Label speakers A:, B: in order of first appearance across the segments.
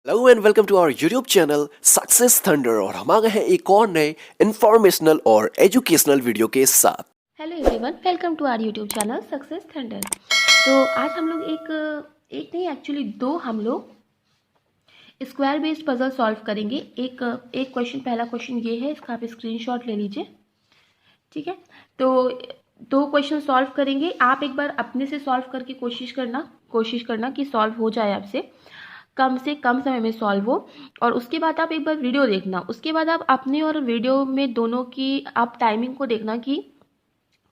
A: Hello and welcome to our YouTube channel Success Thunder. और हम आ गए हैं एक और नए इंफॉर्मेशनल और एजुकेशनल वीडियो के साथ।
B: Hello everyone, welcome to our YouTube channel Success Thunder. तो आज हम लोग एक नहीं एक्चुअली दो हम लोग स्क्वायर बेस्ड पजल सॉल्व करेंगे। एक क्वेश्चन, पहला क्वेश्चन ये है, इसका आप स्क्रीनशॉट ले लीजिए। ठीक है, तो दो क्वेश्चन सॉल्व करेंगे। आप एक बार अपने से सॉल्व करके कोशिश करना कि सॉल्व हो जाए आपसे से कम समय में सॉल्व हो। और उसके बाद आप एक बार वीडियो देखना, उसके बाद आप अपने और वीडियो में दोनों की आप टाइमिंग को देखना कि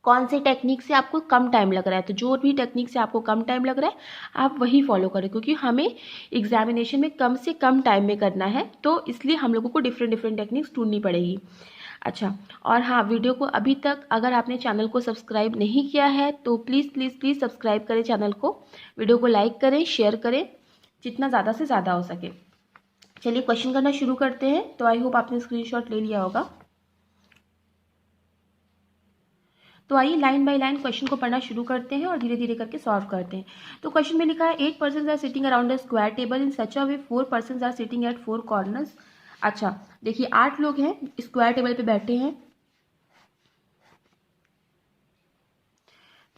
B: कौन से टेक्निक से आपको कम टाइम लग रहा है। तो जो भी टेक्निक से आपको कम टाइम लग रहा है आप वही फॉलो करें, क्योंकि हमें एग्जामिनेशन में कम से कम टाइम में करना है, तो इसलिए हम लोगों को डिफरेंट टेक्निक्स ढूंढनी पड़ेगी। अच्छा, और हाँ, वीडियो को अभी तक अगर आपने चैनल को सब्सक्राइब नहीं किया है तो प्लीज़ सब्सक्राइब करें चैनल को, वीडियो को लाइक करें, शेयर करें, जितना ज़्यादा से ज़्यादा हो सके। चलिए क्वेश्चन करना शुरू करते हैं। तो आई होप आपने स्क्रीनशॉट ले लिया होगा। तो आइए लाइन बाय लाइन क्वेश्चन को पढ़ना शुरू करते हैं और धीरे धीरे करके सॉल्व करते हैं। तो क्वेश्चन में लिखा है 8 person are sitting around a square table in such a way 4 person are sitting at 4 corners. अच्छा, देखिए 8 लोग हैं, स्क्वायर टेबल पे बैठे हैं।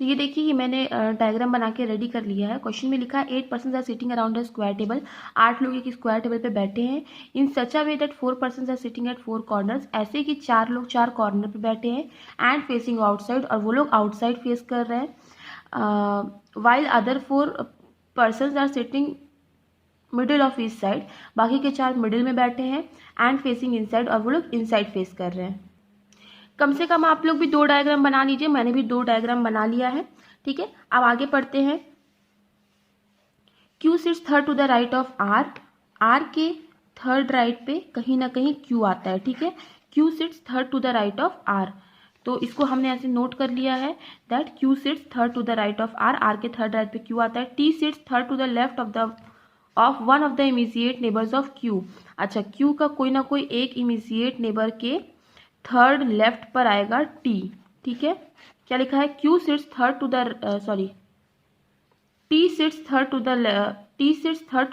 B: तो ये देखिए, ये मैंने डायग्राम बना के रेडी कर लिया है। क्वेश्चन में लिखा है 8 person are sitting around a square table. 8 लोग एक स्क्वायर टेबल पे बैठे हैं। In such a way that 4 person are sitting at 4 corners, ऐसे कि 4 लोग 4 कॉर्नर पे बैठे हैं। एंड फेसिंग आउटसाइड, और वो लोग आउटसाइड फेस कर रहे हैं। While other 4 person are sitting middle of each side, बाकी के 4 मिडिल में बैठे हैं। एंड फेसिंग इनसाइड, और वो लोग इनसाइड फेस कर रहे हैं। कम से कम आप लोग भी 2 डायग्राम बना लीजिए, मैंने भी 2 डायग्राम बना लिया है। ठीक है, अब आगे पढ़ते हैं। Q sits third to the right of R। R के थर्ड राइट पे कहीं ना कहीं Q आता है। ठीक है, Q sits third to the right of R। तो इसको हमने ऐसे नोट कर लिया है that Q sits third to the right of R। R के थर्ड राइट पे Q आता है। T sits third to the left of one of the immediate neighbours of Q। अच्छा, Q का कोई ना कोई एक इमीजिएट नेबर के थर्ड लेफ्ट पर आएगा T। ठीक है, क्या लिखा है? Q sits third to the T sits third to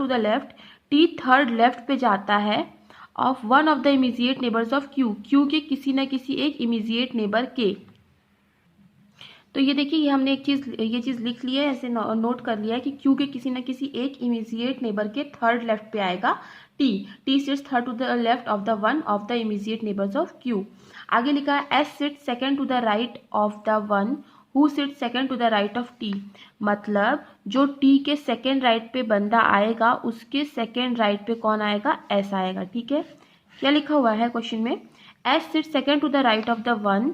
B: the left. T third left पे जाता है of one of the immediate neighbours of Q के किसी न किसी एक इमीजिएट नेबर के। तो ये देखिए, ये हमने ये चीज़ लिख ली है, ऐसे नोट कर लिया है कि Q के किसी न किसी एक इमीजिएट नेबर के थर्ड लेफ्ट पे आएगा T sits third to the left of the one of the immediate neighbours of Q। आगे लिखा है S sits second to the right of the one who sits second to the right of T। मतलब जो T के second right पे बंदा आएगा उसके सेकेंड राइट पे कौन आएगा? S आएगा। ठीक है, क्या लिखा हुआ है क्वेश्चन में? S sits second to the right of the one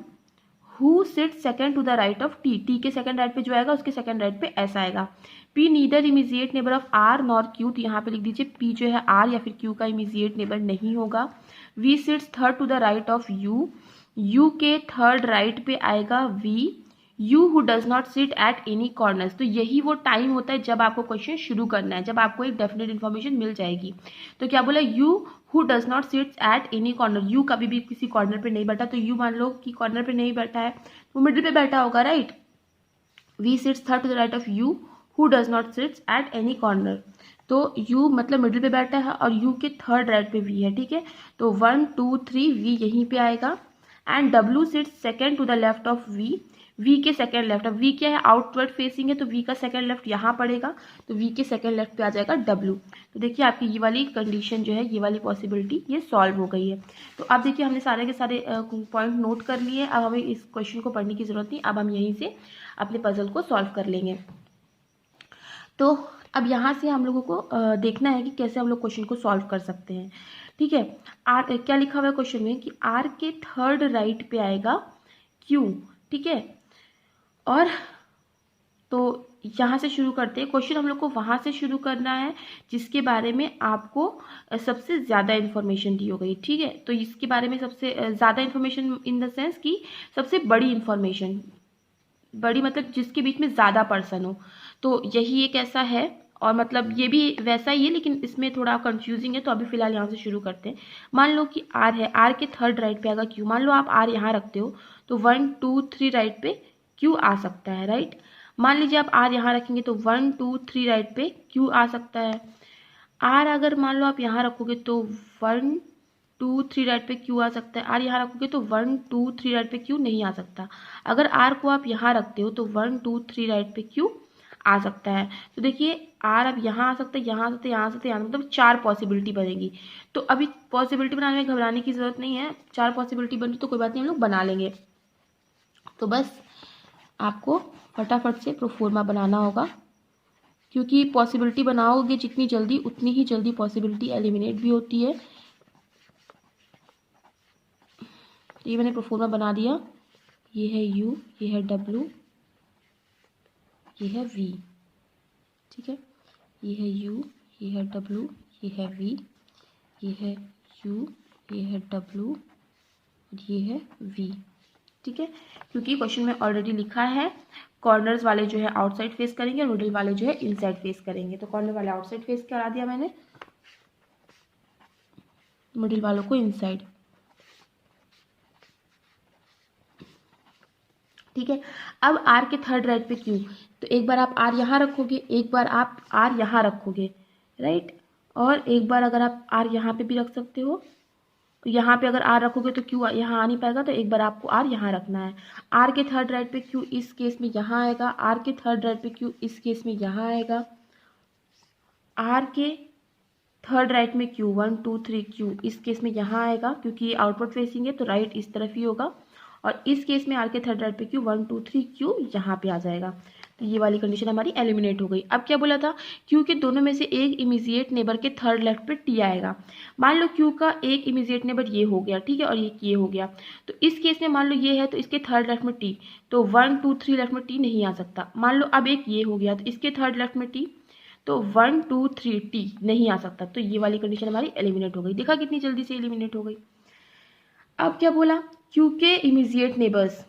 B: who sit second to the right of T के सेकेंड राइट पे जो आएगा उसके सेकेंड राइट पे एस आएगा। P neither immediate neighbour of R nor Q, तो यहाँ पे लिख दीजिए पी जो है आर या फिर क्यू का इमीजिएट नेबर नहीं होगा। V sits third to the right of U के थर्ड राइट पे आएगा V. U who does not sit at any corners, तो यही वो टाइम होता है जब आपको क्वेश्चन शुरू करना है, जब आपको एक डेफिनेट इन्फॉर्मेशन मिल जाएगी। तो क्या बोला? You who does not sits at any corner, you कभी भी किसी कॉर्नर पे नहीं बैठा। तो यू मान लो कि कॉर्नर पे नहीं बैठा है, वो मिडिल पे बैठा होगा, right. V sits third to the right of U who does not sits at any corner, तो यू मतलब मिडिल पे बैठा है और यू के थर्ड राइट पे वी है। ठीक है, तो 1 2 3 वी यहीं पे आएगा। And W sits second to the left of V के सेकेंड लेफ्ट। अब वी क्या है? आउटवर्ड फेसिंग है, तो वी का सेकेंड लेफ्ट यहाँ पड़ेगा, तो वी के सेकेंड लेफ्ट पे आ जाएगा डब्ल्यू। तो देखिए आपकी ये वाली कंडीशन जो है, ये वाली पॉसिबिलिटी ये सॉल्व हो गई है। तो अब देखिए हमने सारे के सारे पॉइंट नोट कर लिए। अब हमें इस क्वेश्चन को पढ़ने की जरूरत नहीं, अब हम यहीं से अपने पजल को सॉल्व कर लेंगे। तो अब यहाँ से हम लोगों को देखना है कि कैसे हम लोग क्वेश्चन को सॉल्व कर सकते हैं। ठीक है, आर क्या लिखा हुआ है क्वेश्चन में कि आर के थर्ड राइट पे आएगा क्यू। ठीक है, और तो यहाँ से शुरू करते हैं। क्वेश्चन हम लोग को वहाँ से शुरू करना है जिसके बारे में आपको सबसे ज़्यादा इन्फॉर्मेशन दी हो गई। ठीक है, तो इसके बारे में सबसे ज़्यादा इन्फॉर्मेशन इन द सेंस कि सबसे बड़ी इन्फॉर्मेशन, बड़ी मतलब जिसके बीच में ज़्यादा पर्सन हो। तो यही एक ऐसा है, और मतलब ये भी वैसा ही है लेकिन इसमें थोड़ा कंफ्यूजिंग है। तो अभी फिलहाल यहाँ से शुरू करते हैं। मान लो कि आर है, आर के थर्ड राइट पे आएगा क्यू। मान लो आप आर यहाँ रखते हो तो 1 2 3 राइट पे क्यू आ सकता है, राइट। मान लीजिए आप आर यहाँ रखेंगे तो 1 2 3 राइट पे क्यू आ सकता है। आर अगर मान लो आप यहाँ रखोगे तो 1 2 3 राइट पे क्यू आ सकता है, आर यहाँ रखोगे तो 1 2 3 राइट पे क्यू नहीं आ सकता। अगर आर को आप यहाँ रखते हो तो 1 2 3 राइट पे क्यू आ सकता है। तो देखिए आर अब यहाँ आ सकता है, यहाँ आ सकता है, यहाँ आ सकता है, यहाँ मतलब 4 पॉसिबिलिटी बनेगी। तो अभी पॉसिबिलिटी बनाने में घबराने की जरूरत नहीं है, 4 पॉसिबिलिटी बनी तो कोई बात नहीं, हम लोग बना लेंगे। तो बस आपको फटाफट से प्रोफोर्मा बनाना होगा, क्योंकि पॉसिबिलिटी बनाओगे जितनी जल्दी उतनी ही जल्दी पॉसिबिलिटी एलिमिनेट भी होती है। ये मैंने प्रोफोर्मा बना दिया, ये है U, ये है W, ये है V, ठीक है। ये है U, ये है W, ये है V, ये है U, ये है W, ये है V, ठीक है। क्योंकि क्वेश्चन में ऑलरेडी लिखा है कॉर्नर्स वाले जो है आउटसाइड फेस करेंगे और मिडिल वाले जो है इनसाइड फेस करेंगे। तो कॉर्नर वाले आउटसाइड फेस करा दिया मैंने, मिडिल वालों को इनसाइड, ठीक है। अब आर के थर्ड राइट पे क्यू, तो एक बार आप आर यहाँ रखोगे, एक बार आप आर यहाँ रखोगे, राइट। और एक बार अगर आप आर यहाँ पे भी रख सकते हो, तो यहाँ पे अगर आर रखोगे तो क्यू यहाँ आ नहीं पाएगा, तो एक बार आपको आर यहाँ रखना है। आर के थर्ड राइट पे क्यू इस केस में यहाँ आएगा, आर के थर्ड राइट पे क्यू इस केस में यहाँ आएगा, आर के थर्ड राइट में क्यू 1 2 3 क्यू इस केस में यहाँ आएगा, क्योंकि ये आउटवर्ड फेसिंग है तो राइट इस तरफ ही होगा। और इस केस में आर के थर्ड राइट पे क्यू 1 2 3 क्यू यहाँ पे आ जाएगा। तो ये वाली कंडीशन हमारी एलिमिनेट हो गई। अब क्या बोला था, क्यू के दोनों में से एक इमीजिएट नेबर के थर्ड लेफ्ट पे टी आएगा। मान लो क्यू का एक इमीजिएट नेबर ये हो गया, ठीक है, और ये हो गया। तो इस केस में मान लो ये है तो इसके थर्ड लेफ्ट में टी, तो 1 2 3 लेफ्ट में टी नहीं आ सकता। मान लो अब एक ये हो गया तो इसके थर्ड लेफ्ट में टी, तो 1 2 3 टी नहीं आ सकता। तो ये वाली कंडीशन हमारी एलिमिनेट हो गई। देखा कितनी जल्दी से एलिमिनेट हो गई। अब क्या बोला, क्यू के इमीजिएट नेबर्स।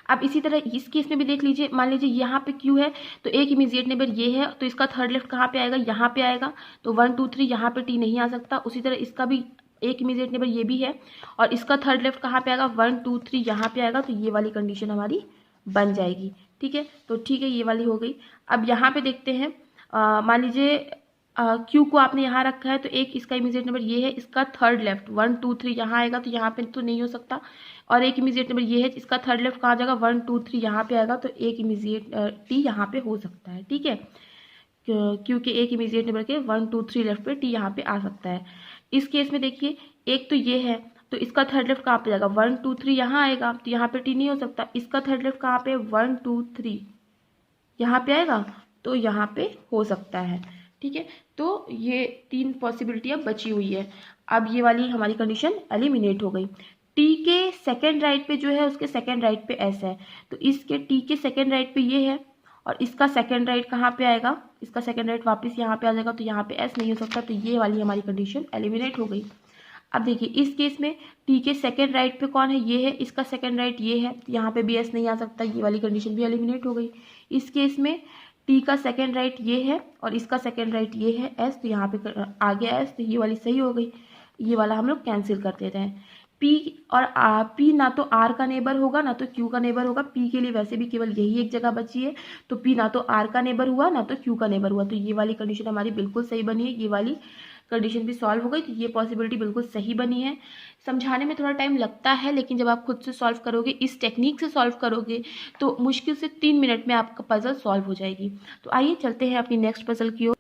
B: अब इसी तरह इस केस में भी देख लीजिए, मान लीजिए यहाँ पे क्यू है तो एक इमीजिएट नेबर ये है, तो इसका थर्ड लेफ्ट कहाँ पे आएगा, यहाँ पे आएगा। तो 1 2 3 यहाँ पे टी नहीं आ सकता। उसी तरह इसका भी एक इमीजिएट नेबर ये भी है और इसका थर्ड लेफ्ट कहाँ पे आएगा, 1 2 3 यहाँ पे आएगा। तो ये वाली कंडीशन हमारी बन जाएगी, ठीक है। तो ठीक है, ये वाली हो गई। अब यहाँ पे देखते हैं, मान लीजिए क्यू को आपने यहाँ रखा है तो एक इसका इमीजिएट नंबर ये है, इसका थर्ड लेफ्ट 1 2 3 यहाँ आएगा, तो यहाँ पे तो नहीं हो सकता। और एक इमीजिएट नंबर ये है, इसका थर्ड लेफ्ट कहाँ जाएगा, 1 2 3 यहाँ पे आएगा, तो एक इमीजिएट टी यहाँ पे हो सकता है, ठीक है। क्योंकि एक इमीजिएट नंबर के 1 2 3 लेफ्ट पे टी यहाँ पे आ सकता है। इस केस में देखिए, एक तो ये है तो इसका थर्ड लेफ्ट कहाँ पे जाएगा, 1 2 3 यहाँ आएगा, तो यहाँ पे टी नहीं हो सकता। इसका थर्ड लेफ्ट कहाँ पे, 1 2 3 यहाँ पे आएगा, तो यहाँ पे हो सकता है, ठीक है। तो ये 3 पॉसिबिलिटी अब बची हुई है। अब ये वाली हमारी कंडीशन एलिमिनेट हो गई। टी के सेकेंड राइट पे जो है उसके सेकेंड राइट पे एस है, तो इसके टी के सेकेंड राइट पे ये है और इसका सेकेंड राइट कहाँ पे आएगा, इसका सेकेंड राइट वापस यहाँ पे आ जाएगा, तो यहाँ पे एस नहीं हो सकता। तो ये वाली हमारी कंडीशन एलिमिनेट हो गई। अब देखिए इस केस में टी के सेकेंड राइट पे कौन है, ये है, इसका सेकेंड राइट ये है, तो यहाँ पे भी एस नहीं आ सकता। ये वाली कंडीशन भी एलिमिनेट हो गई। इस केस में टी का सेकेंड राइट ये है और इसका सेकेंड राइट ये है एस, तो यहाँ पे आ गया एस, तो ये वाली सही हो गई। ये वाला हम लोग कैंसिल कर देते हैं। पी और पी ना तो आर का नेबर होगा ना तो क्यू का नेबर होगा। पी के लिए वैसे भी केवल यही एक जगह बची है, तो पी ना तो आर का नेबर हुआ ना तो क्यू का नेबर हुआ। तो ये वाली कंडीशन हमारी बिल्कुल सही बनी है। ये वाली कंडीशन भी सॉल्व हो गई, तो ये पॉसिबिलिटी बिल्कुल सही बनी है। समझाने में थोड़ा टाइम लगता है, लेकिन जब आप खुद से सॉल्व करोगे, इस टेक्निक से सॉल्व करोगे, तो मुश्किल से 3 मिनट में आपका पजल सॉल्व हो जाएगी। तो आइए चलते हैं अपनी नेक्स्ट पजल की ओर।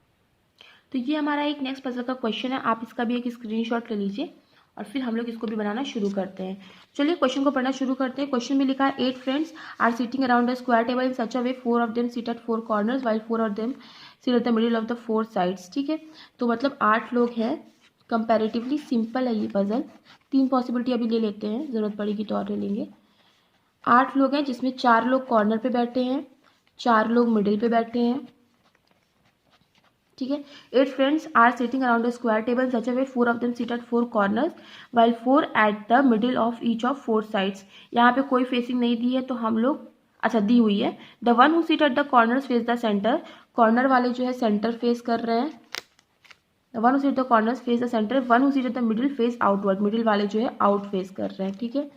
B: तो ये हमारा एक नेक्स्ट पजल का क्वेश्चन है, आप इसका भी एक स्क्रीनशॉट ले लीजिए और फिर हम लोग इसको भी बनाना शुरू करते हैं। चलिए क्वेश्चन को पढ़ना शुरू करते हैं। क्वेश्चन में लिखा है 8 friends are sitting around a square table in such a way 4 of them sit at 4 corners while 4 of them sit at the middle of the 4 sides, ठीक है। तो मतलब 8 लोग हैं, कंपैरेटिवली सिंपल है ये पजल। 3 पॉसिबिलिटी अभी ले लेते हैं, ज़रूरत पड़ेगी तो और ले लेंगे। 8 लोग हैं जिसमें 4 लोग कॉर्नर पे बैठे हैं, 4 लोग मिडिल पे बैठे हैं, ठीक है। 8 friends are sitting around a square table such a way 4 of them sit at 4 corners while 4 at the middle of each of 4 sides. यहाँ पे कोई फेसिंग नहीं दी है तो हम लोग, अच्छा दी हुई है, the one who seat at the corners face the centre. Corner वाले जो है सेंटर फेस कर रहे हैं। The one who seat the corners face the centre, one who seat at the middle face outward. Middle वाले जो है out face कर रहे हैं, ठीक है।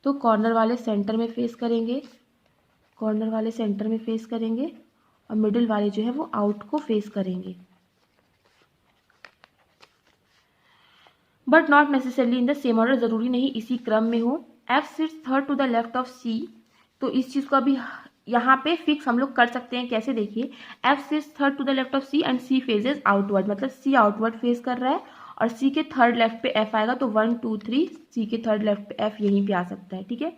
B: तो कॉर्नर वाले सेंटर में फेस करेंगे, कॉर्नर वाले सेंटर में फेस करेंगे और मिडिल वाले जो है वो आउट को फेस करेंगे, but not necessarily in the same order, ज़रूरी नहीं इसी क्रम में हो। F sits third to the left of C, तो इस चीज़ को अभी यहाँ पे फिक्स हम लोग कर सकते हैं। कैसे, देखिए, F sits third to the left of C and C faces outward, मतलब C आउटवर्ड फेस कर रहा है और C के थर्ड लेफ्ट पे F आएगा, तो 1 2 3 C के थर्ड लेफ्ट पे F यहीं पे आ सकता है, ठीक है।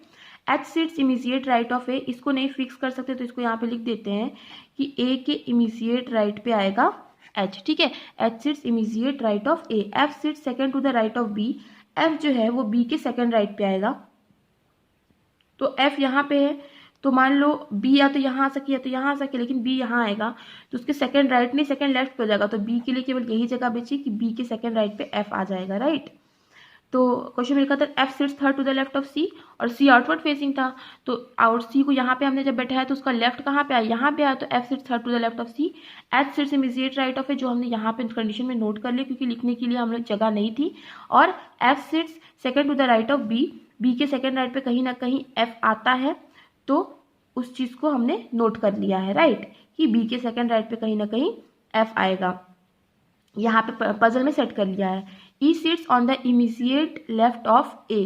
B: H sits immediate right of A, इसको नहीं फिक्स कर सकते तो इसको यहाँ पे लिख देते हैं कि A के इमीजिएट राइट पे आएगा H, ठीक है। H sits immediate right of A। F sits second to the right of B, F जो है वो B के सेकेंड राइट पे आएगा, तो F यहाँ पे है, तो मान लो B या तो यहाँ आ सके या तो यहाँ आ सके, लेकिन B यहाँ आएगा तो उसके सेकंड राइट नहीं सेकंड लेफ्ट पे हो जाएगा, तो B के लिए केवल यही जगह बची कि B के सेकंड राइट पे F आ जाएगा, राइट। तो क्वेश्चन में लिखा था F sits third to the left of C और C आउटवर्ड फेसिंग था, तो आउट C को यहाँ पे हमने जब बैठाया तो उसका लेफ्ट कहाँ पे आया, यहाँ पे आया, तो F sits third to the left of C। H sits immediate right of है, जो हमने यहाँ पे कंडीशन में नोट कर लिया क्योंकि लिखने के लिए हम लोग जगह नहीं थी। और F sits second to the right of B, B के सेकेंड राइट पे कहीं ना कहीं F आता है, तो उस चीज़ को हमने नोट कर लिया है, राइट, कि B के सेकेंड राइट पे कहीं ना कहीं F आएगा, यहाँ पे पजल में सेट कर लिया है। E sits on the immediate left of A,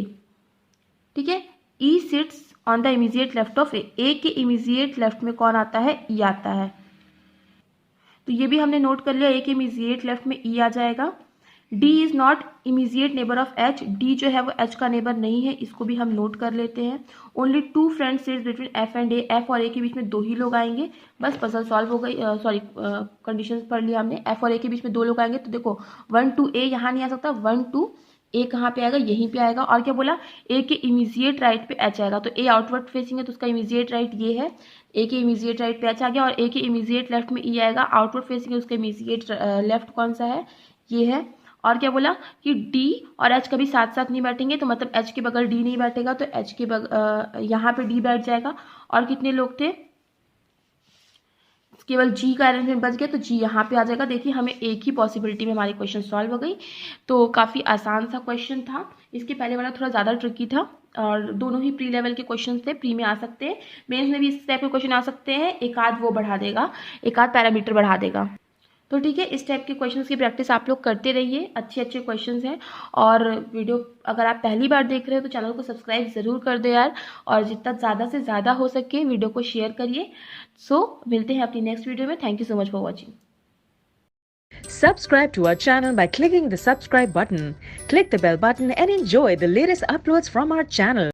B: ठीक है। E sits on the immediate left of A के इमीजिएट लेफ्ट में कौन आता है, E आता है, तो ये भी हमने नोट कर लिया, A के इमीजिएट लेफ्ट में E आ जाएगा। D is not immediate neighbour of H, D जो है वो H का नेबर नहीं है, इसको भी हम नोट कर लेते हैं। Only 2 friends sits between F and A, F और A के बीच में 2 ही लोग आएंगे, बस पजल सॉल्व हो गई। सॉरी, कंडीशंस पढ़ लिया हमने, F और A के बीच में 2 लोग आएंगे, तो देखो 1 2 A यहाँ नहीं आ सकता, 1 2 A कहाँ पे आएगा, यहीं पे आएगा। और क्या बोला, A के इमीजिएट राइट पे H आएगा, तो A आउटवर्ड फेसिंग है तो उसका इमीजिएट राइट ये है, A के इमीजिएट राइट पे H आ गया, और A के इमीजिएट लेफ्ट में E आएगा, आउटवर्ड फेसिंग है उसका इमीजिएट लेफ्ट कौन सा है, ये है। और क्या बोला कि D और H कभी साथ साथ नहीं बैठेंगे, तो मतलब H के बगल D नहीं बैठेगा, तो H के बगल यहाँ पे D बैठ जाएगा। और कितने लोग थे, केवल G का अरेंजमेंट बच गया, तो G यहाँ पे आ जाएगा। देखिए हमें एक ही पॉसिबिलिटी में हमारी क्वेश्चन सॉल्व हो गई, तो काफ़ी आसान सा क्वेश्चन था। इसके पहले वाला थोड़ा ज़्यादा ट्रिकी था, और दोनों ही प्री लेवल के क्वेश्चन थे, प्री में आ सकते हैं, मेंस में भी इस टाइप के क्वेश्चन आ सकते हैं, एक आध वो बढ़ा देगा, एक आध पैरामीटर बढ़ा देगा। तो ठीक है, इस टाइप के क्वेश्चंस की प्रैक्टिस आप लोग करते रहिए, अच्छे अच्छे क्वेश्चंस हैं। और वीडियो अगर आप पहली बार देख रहे हो तो चैनल को सब्सक्राइब ज़रूर कर दो यार, और जितना ज़्यादा से ज़्यादा हो सके वीडियो को शेयर करिए। सो मिलते हैं अपनी नेक्स्ट वीडियो में। Thank you so much for watching.
C: Subscribe to our channel by clicking the subscribe button. Click the bell button and enjoy the latest uploads from our channel.